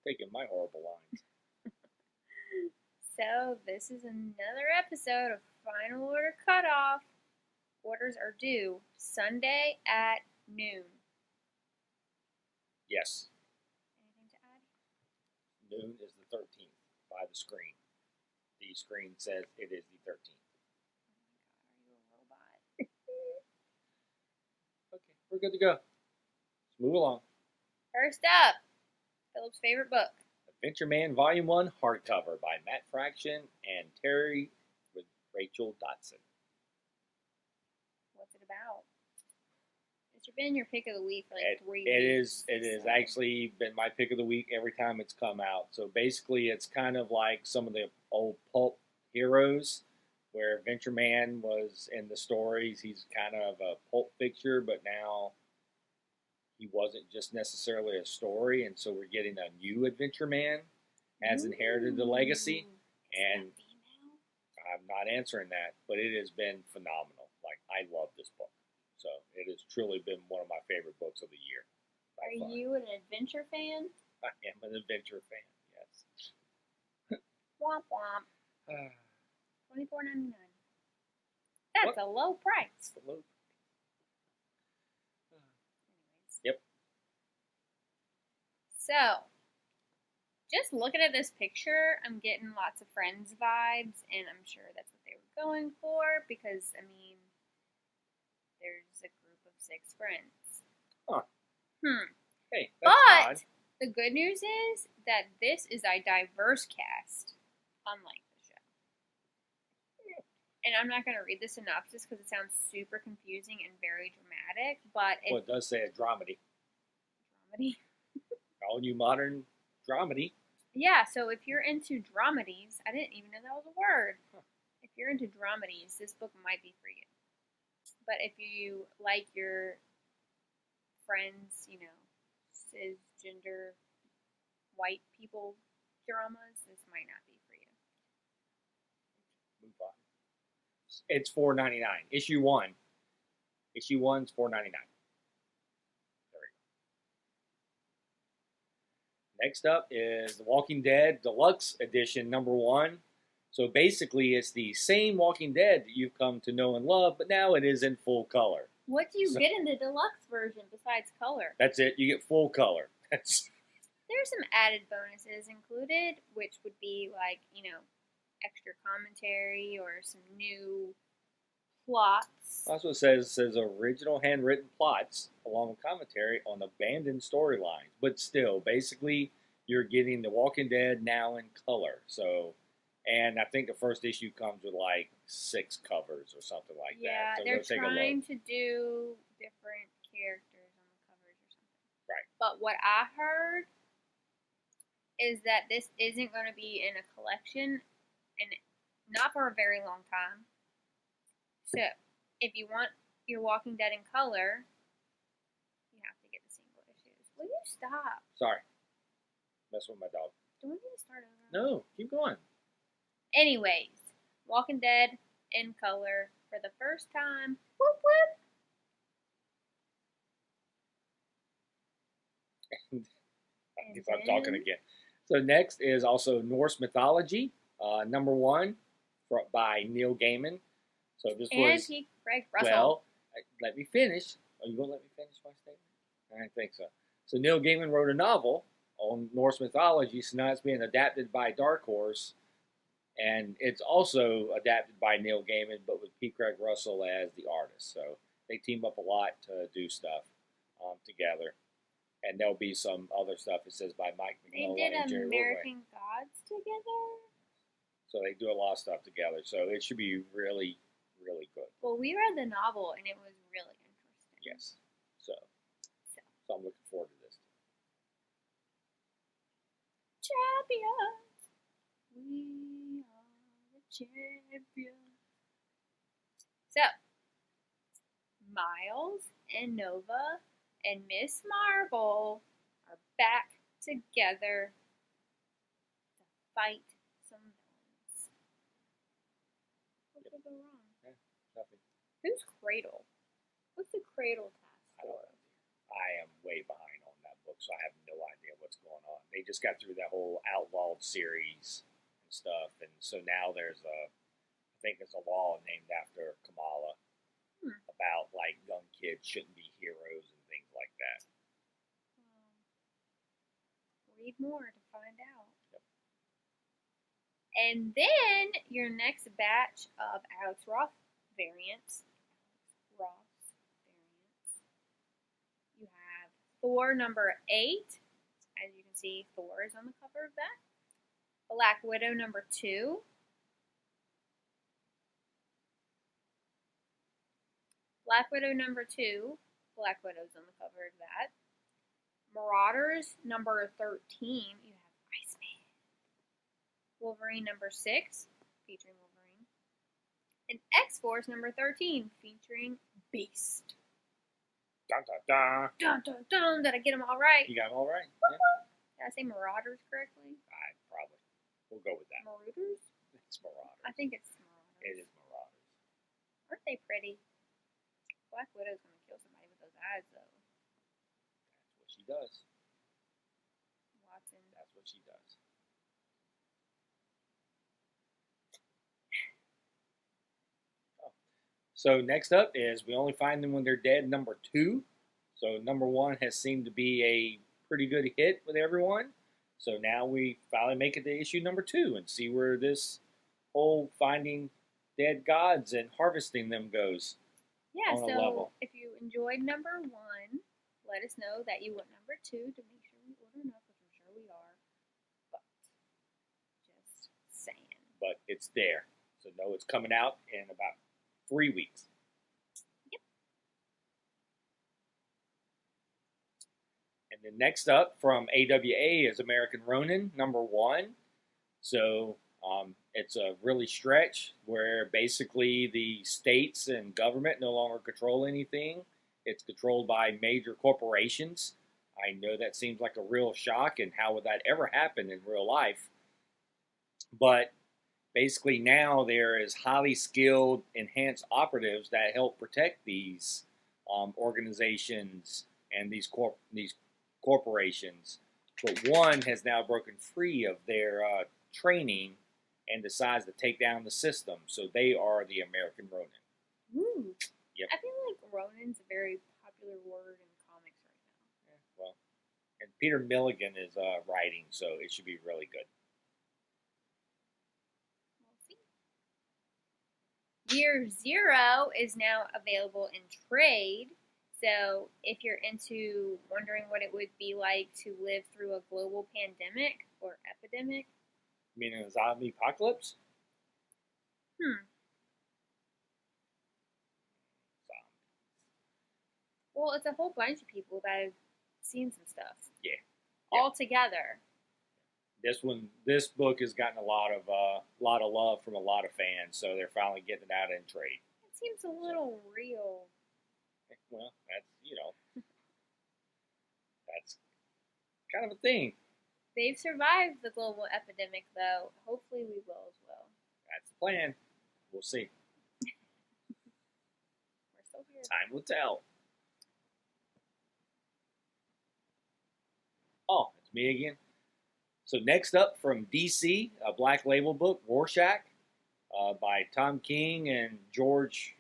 taking my horrible lines. So, this is another episode of Final Order Cutoff. Orders are due Sunday at noon. Yes, Anything to add? noon is the 13th by the screen. The screen says it is the 13th. Oh my god, are you a robot? Okay, we're good to go. Let's move along. First up, Phillips' favorite book. Adventure Man Volume 1 hardcover by Matt Fraction and Terry with Rachel Dotson. What's it about? It's been your pick of the week for like 3 It weeks. It has actually been my pick of the week every time it's come out. So basically, it's kind of like some of the old pulp heroes, where Adventure Man was in the stories. He's kind of a pulp fixture, but now he wasn't just necessarily a story, and so we're getting a new Adventure Man has inherited the legacy. And I'm not answering that, but it has been phenomenal. Like, I love this book. So it has truly been one of my favorite books of the year. Are you an adventure fan? I am an adventure fan, yes. Womp womp. $24.99. That's a low price. Hello. Anyways. Yep. So, just looking at this picture, I'm getting lots of Friends vibes, and I'm sure that's what they were going for because, I mean, there's a group of 6 friends. Huh. Hey, that's But odd. the good news is that this is a diverse cast, unlike the show. And I'm not going to read the synopsis because it sounds super confusing and very dramatic, but Well, it does say a dramedy. Dramedy? All you modern dramedy. Yeah, so if you're into dramedies, I didn't even know that was a word. Huh. If you're into dramedies, this book might be for you. But if you like your friends, you know, cisgender white people dramas, this might not be for you. Move on. It's $4.99. Issue 1. Issue 1's $4.99. There we go. Next up is The Walking Dead Deluxe Edition number 1. So basically, it's the same Walking Dead that you've come to know and love, but now it is in full color. What do you get in the deluxe version besides color? That's it. You get full color. There's some added bonuses included, which would be like, you know, extra commentary or some new plots. That's what it says. It says original handwritten plots along with commentary on abandoned storylines. But still, basically, you're getting The Walking Dead now in color. So, and I think the first issue comes with like 6 covers or something like Yeah, that. So they're go take a trying look. to do different characters on the covers or something. Right. But what I heard is that this isn't going to be in a collection and not for a very long time. So, if you want your Walking Dead in color, you have to get the single issues. Will you stop? Sorry. Mess with my dog. Do we need to start over? No, keep going. Anyways, Walking Dead in color for the first time. Whoop whoop. I guess I'm talking again. So next is also Norse Mythology, number 1 by Neil Gaiman. So this was Craig Russell. well. Let me finish. Are you gonna let me finish my statement? I don't think so. So Neil Gaiman wrote a novel on Norse mythology. So now it's being adapted by Dark Horse, and it's also adapted by Neil Gaiman, but with P. Craig Russell as the artist. So they team up a lot to do stuff together. And there'll be some other stuff. It says by Mike They Mignola did and Jerry American Woodway. Gods together. So they do a lot of stuff together. So it should be really, really good. Well, we read the novel and it was really interesting. Yes. So I'm looking forward to this. Champions. We are the champions. So, Miles and Nova and Miss Marvel are back together to fight some villains. What could go wrong? Nothing. Who's Cradle? What's the Cradle task I don't for? know. I am way behind on that book book, so I have no idea what's going on. They just got through that whole outlawed series and stuff, and so now I think there's a law named after Kamala about like young kids shouldn't be heroes and things like that. Read more to find out. Yep. And then your next batch of Alex Ross variants. You have Thor number 8. As you can see, Thor is on the cover of that. Black Widow number 2. Black Widow number 2. Black Widow's on the cover of that. Marauders number 13. You have Iceman. Wolverine number 6, featuring Wolverine. And X-Force number 13, featuring Beast. Dun, dun, dun. Dun, dun, dun. Did I get them all right? You got them all right? Yeah. Did I say Marauders correctly? Probably. We'll go with that. Marauders? It's Marauders. I think it's Marauders. It is Marauders. Aren't they pretty? Black Widow's going to kill somebody with those eyes, though. That's what she does. Watson. That's what she does. So next up is We Only Find Them When They're Dead, number 2. So number 1 has seemed to be a pretty good hit with everyone. So now we finally make it to issue number 2 and see where this whole finding dead gods and harvesting them goes. Yeah, on a so level. if you enjoyed number 1, let us know that you want number 2 to make sure we order enough, which I'm sure we are. But just saying. But it's there. So know it's coming out in about 3 weeks. Yep. And then next up from AWA is American Ronin, number 1. So it's a really stretch where basically the states and government no longer control anything. It's controlled by major corporations. I know that seems like a real shock, and how would that ever happen in real life? But basically now there is highly skilled, enhanced operatives that help protect these organizations and these corporations. But one has now broken free of their training and decides to take down the system. So they are the American Ronin. Ooh. Yep. I feel like Ronin's a very popular word in comics right now. Yeah, well, and Peter Milligan is writing, so it should be really good. Year Zero is now available in trade. So if you're into wondering what it would be like to live through a global pandemic or epidemic. Meaning a zombie apocalypse? Well, it's a whole bunch of people that have seen some stuff. Yeah. All together. This book has gotten a lot of love from a lot of fans, so they're finally getting it out in trade. It seems a little real. Well, that's kind of a thing. They've survived the global epidemic, though. Hopefully we will as well. That's the plan. We'll see. We're still here. Time will tell. Oh, it's me again. So next up from DC, a Black Label book, Rorschach, by Tom King and George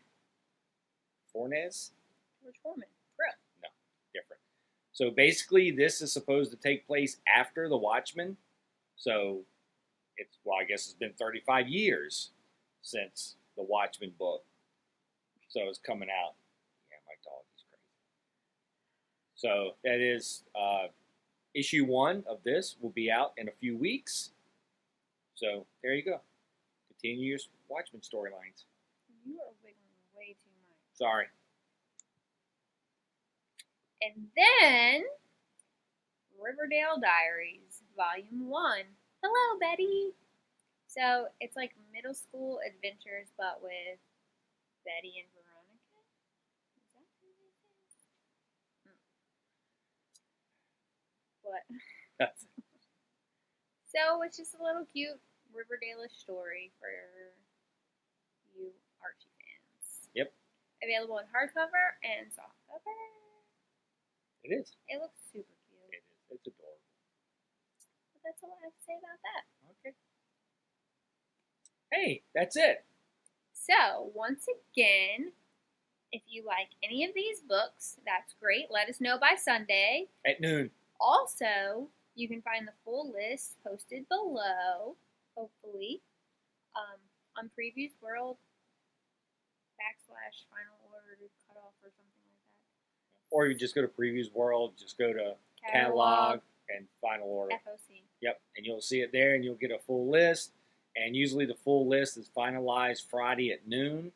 Fornes. George Foreman. Bro. No, different. So basically, this is supposed to take place after The Watchmen. So I guess it's been 35 years since The Watchmen book. So it's coming out. Yeah, my dog is crazy. So that is issue 1 of this will be out in a few weeks. So there you go. Continue your Watchmen storylines. You are wiggling way too much. Sorry. And then Riverdale Diaries, Volume 1. Hello, Betty. So it's like middle school adventures, but with Betty and Veronica. Is that who this is? What? So it's just a little cute Riverdale-ish story for you Archie fans. Yep. Available in hardcover and softcover. It is. It looks super cute. It is It's adorable. But that's all I have to say about that. Okay. Hey, that's it. So, once again, if you like any of these books, that's great. Let us know by Sunday. At noon. Also, you can find the full list posted below, hopefully, on Previews World / Final Order Cutoff or something like that. Or you just go to Previews World, just go to Catalog and Final Order. FOC. Yep, and you'll see it there, and you'll get a full list. And usually the full list is finalized Friday at noon.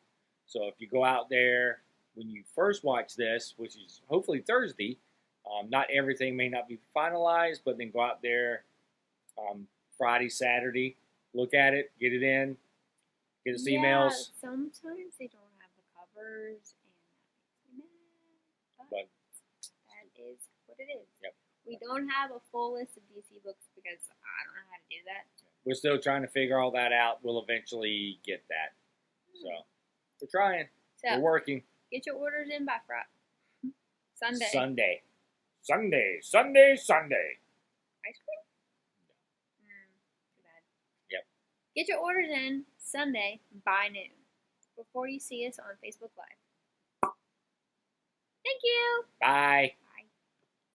So if you go out there when you first watch this, which is hopefully Thursday, not everything may not be finalized, but then go out there Friday, Saturday, look at it, get it in, get us emails. Sometimes they don't have the covers, and that makes me mad. But that is what it is. Yep. We don't have a full list of DC books because I don't know how to do that. We're still trying to figure all that out. We'll eventually get that. So we're trying. So, we're working. Get your orders in by Friday. Sunday. Sunday. Ice cream? Too bad. Yep. Get your orders in Sunday by noon before you see us on Facebook Live. Thank you. Bye.